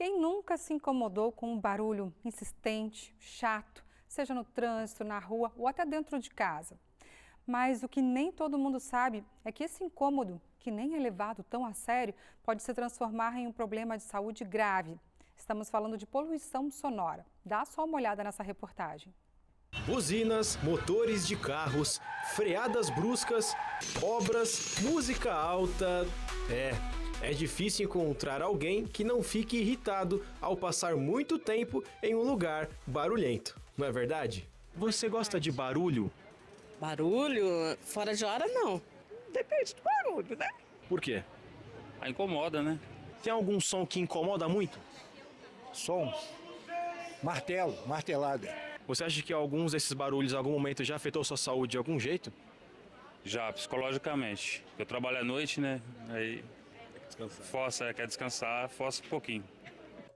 Quem nunca se incomodou com um barulho insistente, chato, seja no trânsito, na rua ou até dentro de casa? Mas o que nem todo mundo sabe é que esse incômodo, que nem é levado tão a sério, pode se transformar em um problema de saúde grave. Estamos falando de poluição sonora. Dá só uma olhada nessa reportagem. Buzinas, motores de carros, freadas bruscas, obras, música alta. É difícil encontrar alguém que não fique irritado ao passar muito tempo em um lugar barulhento, não é verdade? Você gosta de barulho? Barulho? Fora de hora, não. Depende do barulho, né? Por quê? Incomoda, né? Tem algum som que incomoda muito? Som, martelo, martelada. Você acha que alguns desses barulhos em algum momento já afetou sua saúde de algum jeito? Já, psicologicamente. Eu trabalho à noite, né? Aí quer descansar, força um pouquinho.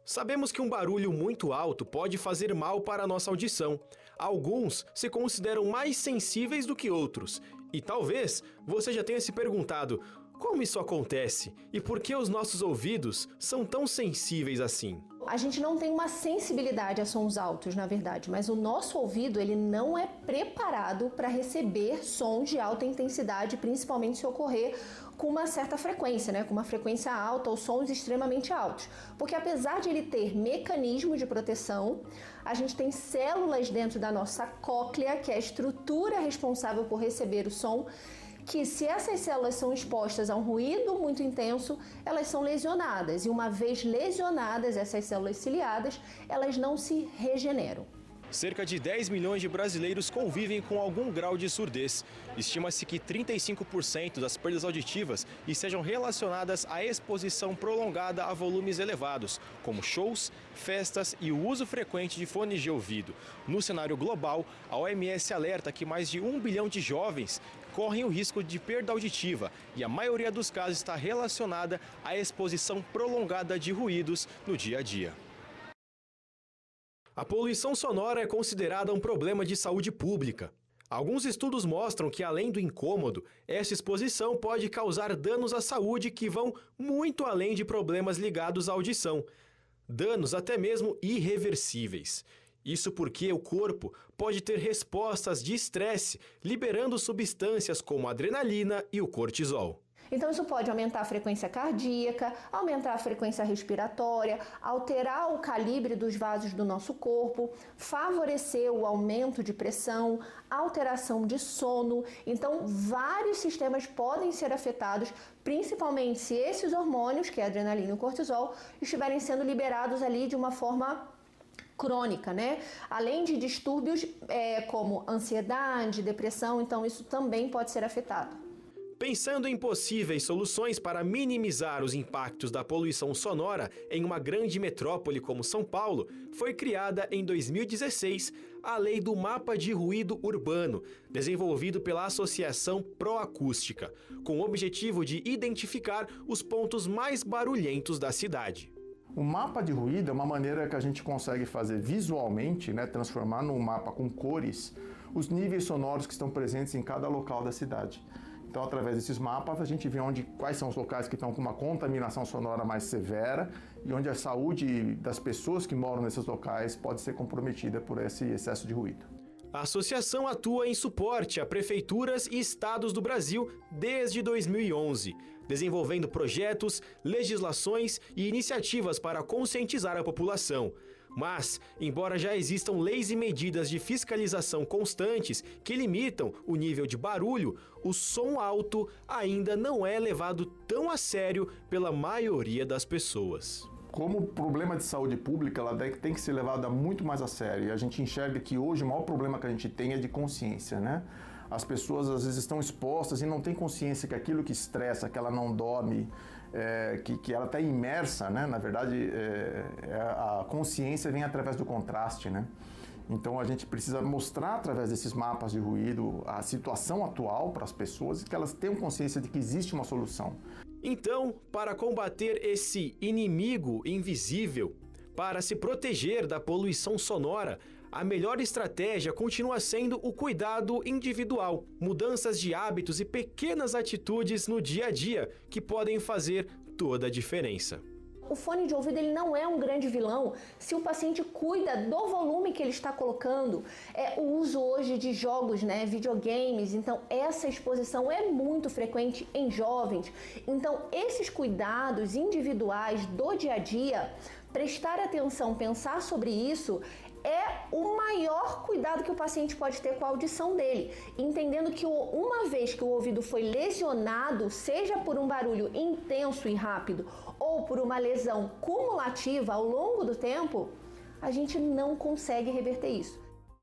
Sabemos que um barulho muito alto pode fazer mal para a nossa audição. Alguns se consideram mais sensíveis do que outros. E talvez você já tenha se perguntado como isso acontece e por que os nossos ouvidos são tão sensíveis assim. A gente não tem uma sensibilidade a sons altos, na verdade, mas o nosso ouvido ele não é preparado para receber som de alta intensidade, principalmente se ocorrer com uma certa frequência, né? Com uma frequência alta ou sons extremamente altos. Porque apesar de ele ter mecanismo de proteção, a gente tem células dentro da nossa cóclea, que é a estrutura responsável por receber o som, que se essas células são expostas a um ruído muito intenso, elas são lesionadas. E uma vez lesionadas, essas células ciliadas, elas não se regeneram. Cerca de 10 milhões de brasileiros convivem com algum grau de surdez. Estima-se que 35% das perdas auditivas estejam relacionadas à exposição prolongada a volumes elevados, como shows, festas e o uso frequente de fones de ouvido. No cenário global, a OMS alerta que mais de 1 bilhão de jovens correm o risco de perda auditiva e a maioria dos casos está relacionada à exposição prolongada de ruídos no dia a dia. A poluição sonora é considerada um problema de saúde pública. Alguns estudos mostram que, além do incômodo, essa exposição pode causar danos à saúde que vão muito além de problemas ligados à audição. Danos até mesmo irreversíveis. Isso porque o corpo pode ter respostas de estresse, liberando substâncias como a adrenalina e o cortisol. Então isso pode aumentar a frequência cardíaca, aumentar a frequência respiratória, alterar o calibre dos vasos do nosso corpo, favorecer o aumento de pressão, alteração de sono. Então vários sistemas podem ser afetados, principalmente se esses hormônios, que é a adrenalina e o cortisol, estiverem sendo liberados ali de uma forma crônica, né? Além de distúrbios como ansiedade, depressão, então isso também pode ser afetado. Pensando em possíveis soluções para minimizar os impactos da poluição sonora em uma grande metrópole como São Paulo, foi criada em 2016 a Lei do Mapa de Ruído Urbano, desenvolvido pela Associação Proacústica, com o objetivo de identificar os pontos mais barulhentos da cidade. O mapa de ruído é uma maneira que a gente consegue fazer visualmente, né, transformar num mapa com cores, os níveis sonoros que estão presentes em cada local da cidade. Então, através desses mapas, a gente vê quais são os locais que estão com uma contaminação sonora mais severa e onde a saúde das pessoas que moram nesses locais pode ser comprometida por esse excesso de ruído. A associação atua em suporte a prefeituras e estados do Brasil desde 2011, desenvolvendo projetos, legislações e iniciativas para conscientizar a população. Mas, embora já existam leis e medidas de fiscalização constantes que limitam o nível de barulho, o som alto ainda não é levado tão a sério pela maioria das pessoas. Como problema de saúde pública, ela tem que ser levada muito mais a sério. E a gente enxerga que hoje o maior problema que a gente tem é de consciência, né? As pessoas às vezes estão expostas e não têm consciência que aquilo que estressa, que ela não dorme, que ela está imersa, né? Na verdade, a consciência vem através do contraste, né? Então a gente precisa mostrar através desses mapas de ruído a situação atual para as pessoas e que elas tenham consciência de que existe uma solução. Então, para combater esse inimigo invisível, para se proteger da poluição sonora, a melhor estratégia continua sendo o cuidado individual, mudanças de hábitos e pequenas atitudes no dia a dia que podem fazer toda a diferença. O fone de ouvido ele não é um grande vilão se o paciente cuida do volume que ele está colocando. O uso hoje de jogos, videogames, então essa exposição é muito frequente em jovens. Então esses cuidados individuais do dia a dia, prestar atenção, pensar sobre isso, é o maior cuidado que o paciente pode ter com a audição dele, entendendo que uma vez que o ouvido foi lesionado, seja por um barulho intenso e rápido ou por uma lesão cumulativa ao longo do tempo, a gente não consegue reverter isso.